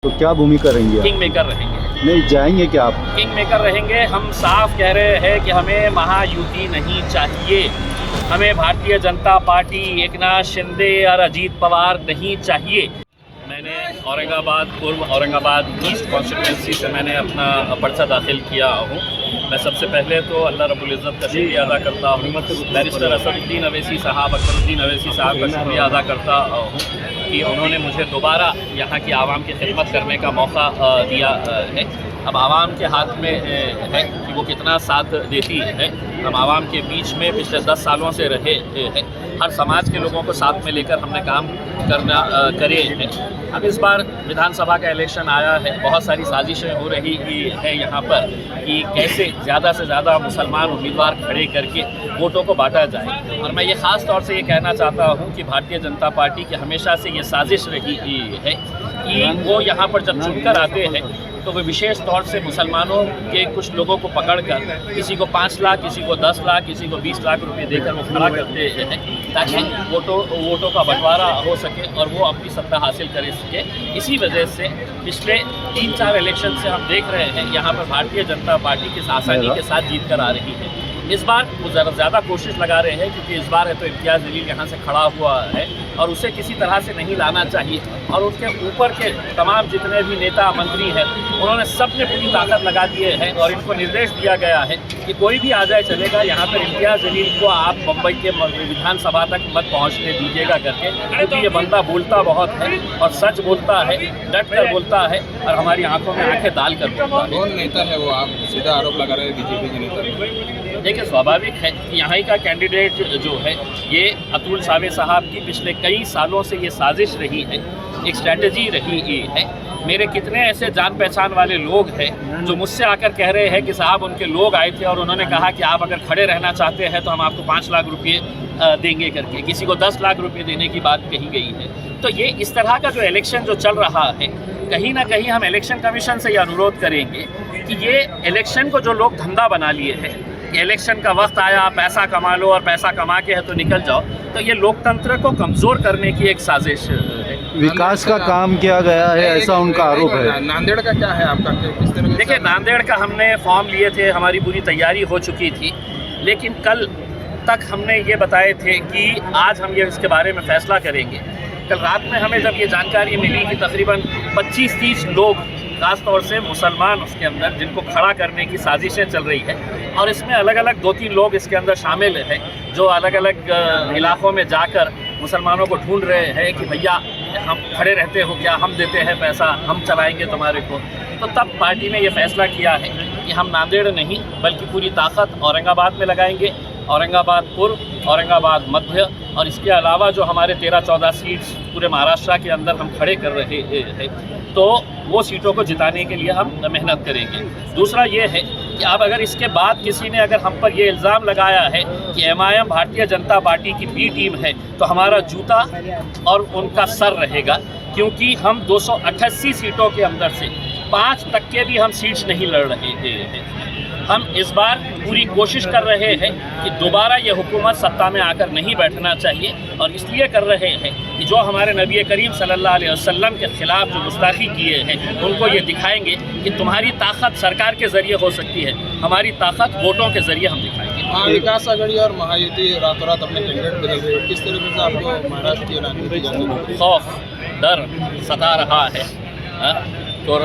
तो क्या भूमिका रहेंगी आप? किंग मेकर रहेंगे। नहीं जाएंगे क्या आप? किंग मेकर रहेंगे। हम साफ कह रहे हैं कि हमें महायुति नहीं चाहिए। हमें भारतीय जनता पार्टी, एकनाथ शिंदे और अजीत पवार नहीं चाहिए। मैंने औरंगाबाद पूर्व औरंगाबाद ईस्ट कॉन्स्टिट्यूंसी से मैंने अपना पर्चा दाखिल किया हूँ। मैं सबसे पहले तो अल्लाह रब्बुल इज़्ज़त का शुक्रिया अदा करता हूँ, बैरिस्टर असदुद्दीन अवैसी साहब, अकबरुद्दीन अवैसी साहब का शुक्रिया अदा करता हूँ कि उन्होंने मुझे दोबारा यहाँ की आवाम की खिदमत करने का मौका दिया है। अब आवाम के हाथ में है कि वो कितना साथ देती है। हम आवाम के बीच में पिछले 10 सालों से रहे हैं। हर समाज के लोगों को साथ में लेकर हमने काम करे हैं। अब इस बार विधानसभा का इलेक्शन आया है, बहुत सारी साजिशें हो रही है यहाँ पर कि कैसे ज़्यादा से ज़्यादा मुसलमान उम्मीदवार खड़े करके वोटों को बांटा जाए। और मैं ये ख़ास तौर से ये कहना चाहता हूँ कि भारतीय जनता पार्टी की हमेशा से ये साजिश रही है कि वो यहाँ पर जब चुनकर आते हैं तो वे विशेष तौर से मुसलमानों के कुछ लोगों को पकड़कर किसी को 5 लाख, किसी को 10 लाख, किसी को 20 लाख रुपए देकर वो खड़ा करते हैं ताकि वोटों का बंटवारा हो सके और वो अपनी सत्ता हासिल कर सके। इसी वजह से पिछले 3-4 इलेक्शन से हम देख रहे हैं यहाँ पर भारतीय जनता पार्टी किस आसानी के साथ जीत कर आ रही है। इस बार वो ज़्यादा कोशिश लगा रहे हैं क्योंकि इस बार है तो इम्तियाज़ जलील यहाँ से खड़ा हुआ है और उसे किसी तरह से नहीं लाना चाहिए। और उसके ऊपर के तमाम जितने भी नेता मंत्री हैं उन्होंने सब ने पूरी ताकत लगा दिए हैं और इनको निर्देश दिया गया है कि कोई भी आ जाए चलेगा, यहाँ पर इम्तियाज़ जलील को आप मुंबई के विधानसभा तक मत पहुँचने दीजिएगा करके, क्योंकि ये बंदा बोलता बहुत है और सच बोलता है, डट कर बोलता है और हमारी आंखों में आंखें डाल कर बोलता है। कौन नेता है वो, आप सीधा आरोप लगा रहे हैं बीजेपी के नेता? देखिए, स्वाभाविक है कि यहाँ का कैंडिडेट जो है ये अतुल सावे साहब की पिछले कई सालों से ये साजिश रही है, एक स्ट्रैटेजी रही है। मेरे कितने ऐसे जान पहचान वाले लोग हैं जो मुझसे आकर कह रहे हैं कि साहब उनके लोग आए थे और उन्होंने कहा कि आप अगर खड़े रहना चाहते हैं तो हम आपको 5 लाख रुपये देंगे करके, किसी को 10 लाख रुपये देने की बात कही गई है। तो ये इस तरह का जो इलेक्शन जो चल रहा है, कहीं ना कहीं हम इलेक्शन कमीशन से ये अनुरोध करेंगे कि ये इलेक्शन को जो लोग धंधा बना लिए हैं, इलेक्शन का वक्त आया, पैसा कमा लो और पैसा कमा के है तो निकल जाओ, तो ये लोकतंत्र को कमज़ोर करने की एक साजिश है। विकास का काम किया गया है ऐसा उनका आरोप है। नांदेड़ का क्या है आपका, किस तरह से? देखिए, नांदेड़ का हमने फॉर्म लिए थे, हमारी पूरी तैयारी हो चुकी थी, लेकिन कल तक हमने ये बताए थे कि आज हम ये इसके बारे में फ़ैसला करेंगे। कल रात में हमें जब ये जानकारी मिली कि तकरीबन 25-30 लोग, खास तौर से मुसलमान उसके अंदर, जिनको खड़ा करने की साजिशें चल रही है और इसमें अलग अलग 2-3 लोग इसके अंदर शामिल हैं जो अलग अलग इलाक़ों में जाकर मुसलमानों को ढूंढ रहे हैं कि भैया हम खड़े रहते हो क्या, हम देते हैं पैसा, हम चलाएंगे तुम्हारे को। तो तब पार्टी ने ये फैसला किया है कि हम नांदेड़ नहीं बल्कि पूरी ताकत औरंगाबाद में लगाएंगे, औरंगाबाद पूर्व, औरंगाबाद मध्य और इसके अलावा जो हमारे 13-14 सीट्स पूरे महाराष्ट्र के अंदर हम खड़े कर रहे हैं, तो वो सीटों को जिताने के लिए हम मेहनत करेंगे। दूसरा ये है कि अब अगर इसके बाद किसी ने अगर हम पर ये इल्ज़ाम लगाया है कि MIM भारतीय जनता पार्टी की बी टीम है, तो हमारा जूता और उनका सर रहेगा, क्योंकि हम 288 सीटों के अंदर से 5 तक के भी हम सीट्स नहीं लड़ रहे हैं। हम इस बार पूरी कोशिश कर रहे हैं कि दोबारा ये हुकूमत सत्ता में आकर नहीं बैठना चाहिए और इसलिए कर रहे हैं कि जो हमारे नबी करीम सल्लल्लाहु अलैहि वसल्लम के ख़िलाफ़ जो गुस्ताखी किए हैं उनको ये दिखाएंगे कि तुम्हारी ताकत सरकार के ज़रिए हो सकती है, हमारी ताकत वोटों के ज़रिए हम दिखाएंगे। विकास आघाड़ी और महायुति रातों रात अपने कैंडिडेट बदल रहे हैं, किस तरीके से आपको महाराष्ट्र की राजनीति जानते? खौफ, डर सता रहा है। तो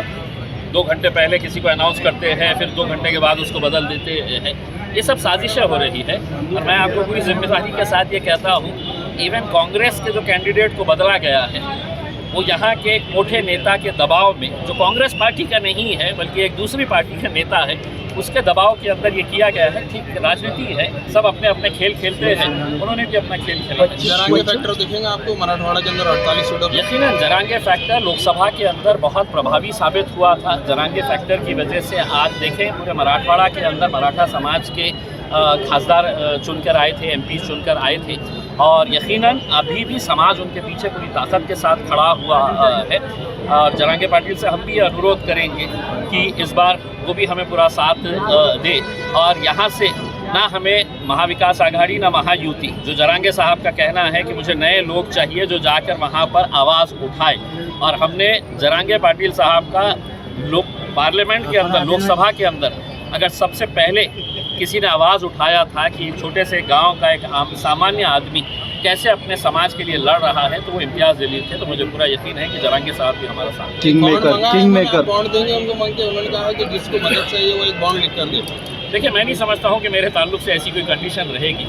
2 घंटे पहले किसी को अनाउंस करते हैं, फिर 2 घंटे के बाद उसको बदल देते हैं। ये सब साजिशें हो रही है और मैं आपको पूरी जिम्मेदारी के साथ ये कहता हूँ, इवन कांग्रेस के जो कैंडिडेट को बदला गया है वो यहाँ के एक मोटे नेता के दबाव में, जो कांग्रेस पार्टी का नहीं है बल्कि एक दूसरी पार्टी का नेता है, उसके दबाव के अंदर ये किया गया है। ठीक राजनीति है, सब अपने अपने खेल खेलते हैं, उन्होंने भी अपना खेल खेला है। जरांगे फैक्टर देखेंगे आपको मराठवाड़ा के अंदर 48 सीटों? यकीनन जरांगे फैक्टर लोकसभा के अंदर बहुत प्रभावी साबित हुआ था। जरांगे फैक्टर की वजह से आज देखें पूरे मराठवाड़ा के अंदर मराठा समाज के खासदार चुनकर आए थे, MP चुनकर आए थे और यकीनन अभी भी समाज उनके पीछे पूरी ताकत के साथ खड़ा हुआ है। और जरांगे पाटिल से हम भी ये अनुरोध करेंगे कि इस बार वो भी हमें पूरा साथ दे और यहाँ से ना हमें महाविकास आघाड़ी ना महायुति। जो जरांगे साहब का कहना है कि मुझे नए लोग चाहिए जो जाकर वहाँ पर आवाज़ उठाए, और हमने जरांगे पाटिल साहब का पार्लियामेंट के अंदर, लोकसभा के अंदर अगर सबसे पहले किसी ने आवाज़ उठाया था कि छोटे से गांव का एक सामान्य आदमी कैसे अपने समाज के लिए लड़ रहा है, तो वो इम्तियाज़ जलील थे। तो मुझे पूरा यकीन है कि जरांगे साहब भी हमारा साथ। किंग मेकर बॉन्ड देंगे उनको मांग के, उन्होंने कहा कि जिसको मदद चाहिए वो एक बॉन्ड लिख कर दे। देखिए, मैं नहीं समझता हूँ कि मेरे ताल्लुक से ऐसी कोई कंडीशन रहेगी,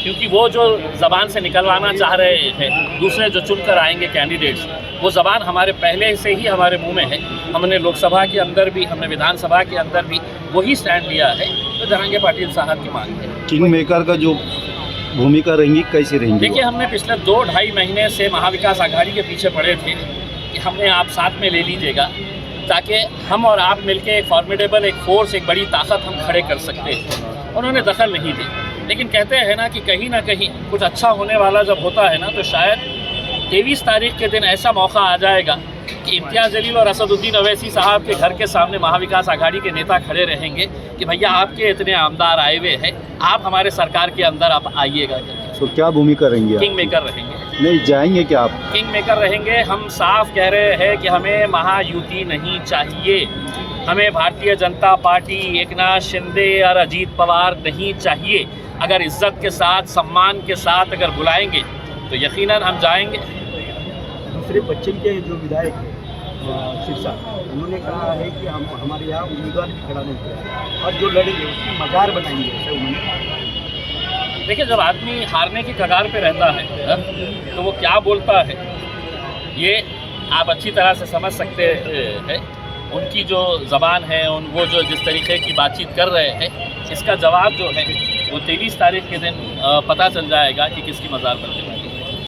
क्योंकि वो जो ज़बान से निकलवाना चाह रहे हैं दूसरे जो चुनकर आएंगे कैंडिडेट्स, वो ज़बान हमारे पहले से ही हमारे मुंह में है। हमने लोकसभा के अंदर भी, हमने विधानसभा के अंदर भी वही स्टैंड लिया है। तो जरांगे पाटिल साहब की मांग है। किंग मेकर का जो भूमिका रहेंगी कैसी रहेंगी? देखिए, हमने पिछले 2-2.5 महीने से महाविकास आघाड़ी के पीछे पड़े थे कि हमने आप साथ में ले लीजिएगा, ताकि हम और आप मिलके एक फॉर्मिडेबल, एक फोर्स, एक बड़ी ताकत हम खड़े कर सकते हैं। उन्होंने दखल नहीं दी, लेकिन कहते हैं ना कि कहीं ना कहीं कुछ अच्छा होने वाला जब होता है ना, तो शायद 23 तारीख के दिन ऐसा मौका आ जाएगा कि इम्तियाज़ जलील और असदुद्दीन अवैसी साहब के घर के सामने महाविकास आघाड़ी के नेता खड़े रहेंगे कि भैया आपके इतने आमदार आए हुए हैं, आप हमारे सरकार के अंदर आप आइएगा। तो क्या भूमिका रहेंगी? किंग मेकर रहेंगे। नहीं जाएंगे क्या आप? किंग मेकर रहेंगे। हम साफ कह रहे हैं कि हमें महायुति नहीं चाहिए, हमें भारतीय जनता पार्टी, एकनाथ शिंदे और अजीत पवार नहीं चाहिए। अगर इज्जत के साथ, सम्मान के साथ अगर बुलाएंगे तो यकीनन हम जाएंगे। दूसरे पश्चिम के जो विधायक सिरसा, उन्होंने कहा है कि हम हमारे यहाँ उम्मीदवार भी खड़ा नहीं किया और जो लड़ेंगे उसकी मजार बनाएंगे, ऐसे उन्होंने। देखिए, जब आदमी हारने की कगार पे रहता है तो वो क्या बोलता है ये आप अच्छी तरह से समझ सकते हैं। उनकी जो ज़बान है, वो जो जिस तरीके की बातचीत कर रहे हैं, इसका जवाब जो है वो 23 तारीख के दिन पता चल जाएगा कि किसकी मजार पर